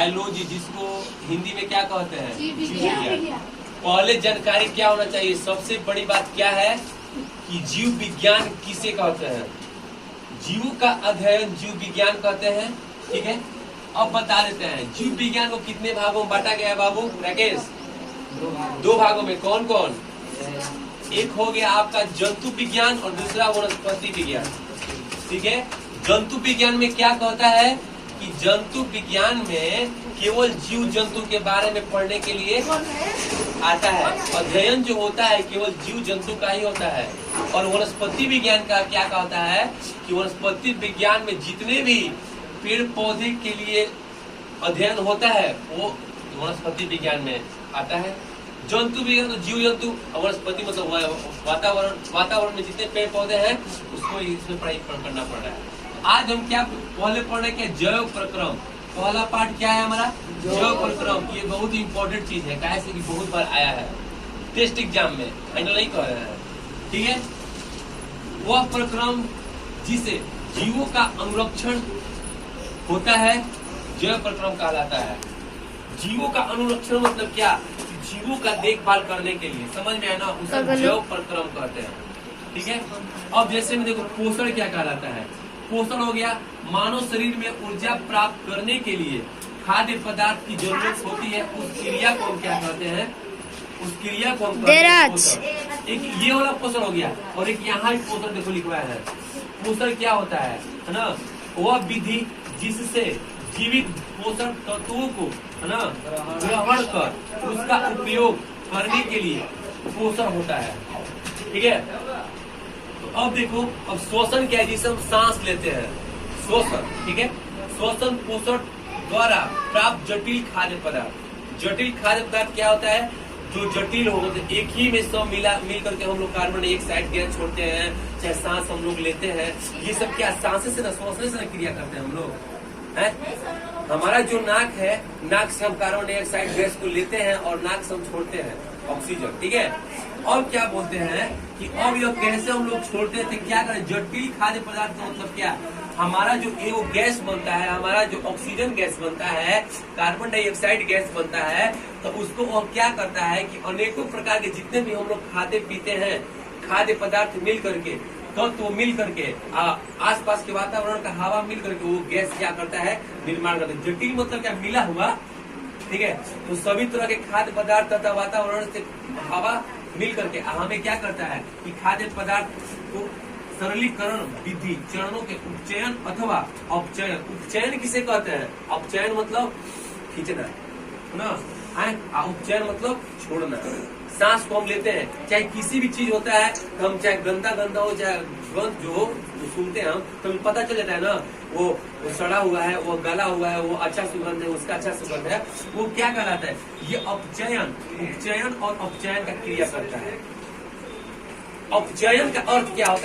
Biology, जिसको हिंदी में क्या कहते हैं, जीव विज्ञान। पहले जानकारी क्या होना चाहिए, सबसे बड़ी बात क्या है कि जीव विज्ञान किसे कहते हैं। जीवों का अध्ययन जीव विज्ञान कहते हैं। ठीक है, अब बता देते हैं जीव विज्ञान को कितने भागों में बांटा गया है बाबू राकेश? 2 भागों में। कौन कौन? एक हो गया आपका जंतु विज्ञान और दूसरा वनस्पति विज्ञान। ठीक है, जंतु विज्ञान में क्या कहता है कि जंतु विज्ञान में केवल जीव जंतु के बारे में पढ़ने के लिए आता है, अध्ययन जो होता है केवल जीव जंतु का ही होता है। और वनस्पति विज्ञान का क्या कहता है कि वनस्पति विज्ञान में जितने भी पेड़ पौधे के लिए अध्ययन होता है वो वनस्पति विज्ञान में आता है। जंतु विज्ञान तो जीव जंतु, वनस्पति मतलब वातावरण में जितने पेड़ पौधे हैं उसको इसमें पढ़ाई करना पड़ रहा है। आज हम क्या पहले पढ़ रहे हैं, जैव प्रक्रम। पहला पार्ट क्या है हमारा, जैव प्रक्रम। ये बहुत इंपॉर्टेंट चीज है, कैसे कि बहुत बार आया है टेस्ट एग्जाम में, फाइनल नहीं कह रहे हैं। ठीक है, वह प्रक्रम जिसे जीवों का अनुरक्षण होता है जैव प्रक्रम कहलाता है। जीवों का अनुरक्षण मतलब क्या, जीवों का देखभाल करने के लिए, समझ में है ना, उसे जैव प्रक्रम कहते हैं। ठीक है, अब जैसे में देखो पोषण क्या कहलाता है। पोषण हो गया, मानव शरीर में ऊर्जा प्राप्त करने के लिए खाद्य पदार्थ की जरूरत होती है, उस क्रिया को हम क्या कहते हैं, उस क्रिया को हम कहते हैं पोषण। एक ये वाला पोषण हो गया, और एक यहाँ भी पोषण देखो लिखवाया है। पोषण क्या होता है ना, वह विधि जिससे जीवित पोषण तत्वों को है ना ग्रहण कर उसका उपयोग करने के लिए पोषण होता है। ठीक है, तो अब देखो, अब शोषण क्या है, जिसे हम सांस लेते हैं, शोषण। ठीक है, शोषण पोषण द्वारा प्राप्त जटिल खाद्य पदार्थ। जटिल खाद्य पदार्थ क्या होता है, जो जटिल हो, एक ही में सब मिल करके हम लोग कार्बन डाइऑक्साइड गैस छोड़ते हैं, चाहे सांस हम लोग लेते हैं, ये सब क्या सांस से ना, श्वास से ना क्रिया करते हैं हम लोग है। हमारा जो नाक है, नाक से हम कार्बन डाइऑक्साइड गैस को लेते हैं और नाक से हम छोड़ते हैं ऑक्सीजन। ठीक है, और क्या बोलते हैं कि अब यह कैसे हम लोग छोड़ते थे, क्या करें, जटिल खाद्य पदार्थ का मतलब क्या, हमारा जो वो गैस बनता है, हमारा जो ऑक्सीजन गैस बनता है, कार्बन डाइऑक्साइड गैस बनता है, तो उसको वो क्या करता है कि अनेकों प्रकार के जितने भी हम लोग खाते पीते हैं खाद्य पदार्थ मिल करके, तो मिल करके आसपास के वातावरण का हवा मिल करके वो गैस क्या करता है, निर्माण करता है। जटिल मतलब क्या, मिला हुआ। ठीक है, तो सभी तरह के खाद्य पदार्थ तथा वातावरण से हवा मिल करके हमें क्या करता है कि खाद्य पदार्थ को सरलीकरण विधि चरणों के उपचयन अथवा अपचयन। उपचयन किसे कहते हैं, अपचयन मतलब खींचना ना, उपचयन मतलब छोड़ना। सांस को हम लेते हैं, चाहे किसी भी चीज होता है, तो हम चाहे गंदा हो चाहे गंद जो हो तो सुनते हैं हम, तो हमें पता चल जाता है ना, वो सड़ा हुआ है, वो गला हुआ है, वो अच्छा सुगंध है, उसका अच्छा सुगंध है, वो क्या कहलाता है, ये अपचयन। उपचयन और अपचयन का क्रिया करता है। अपचयन का अर्थ क्या होता है।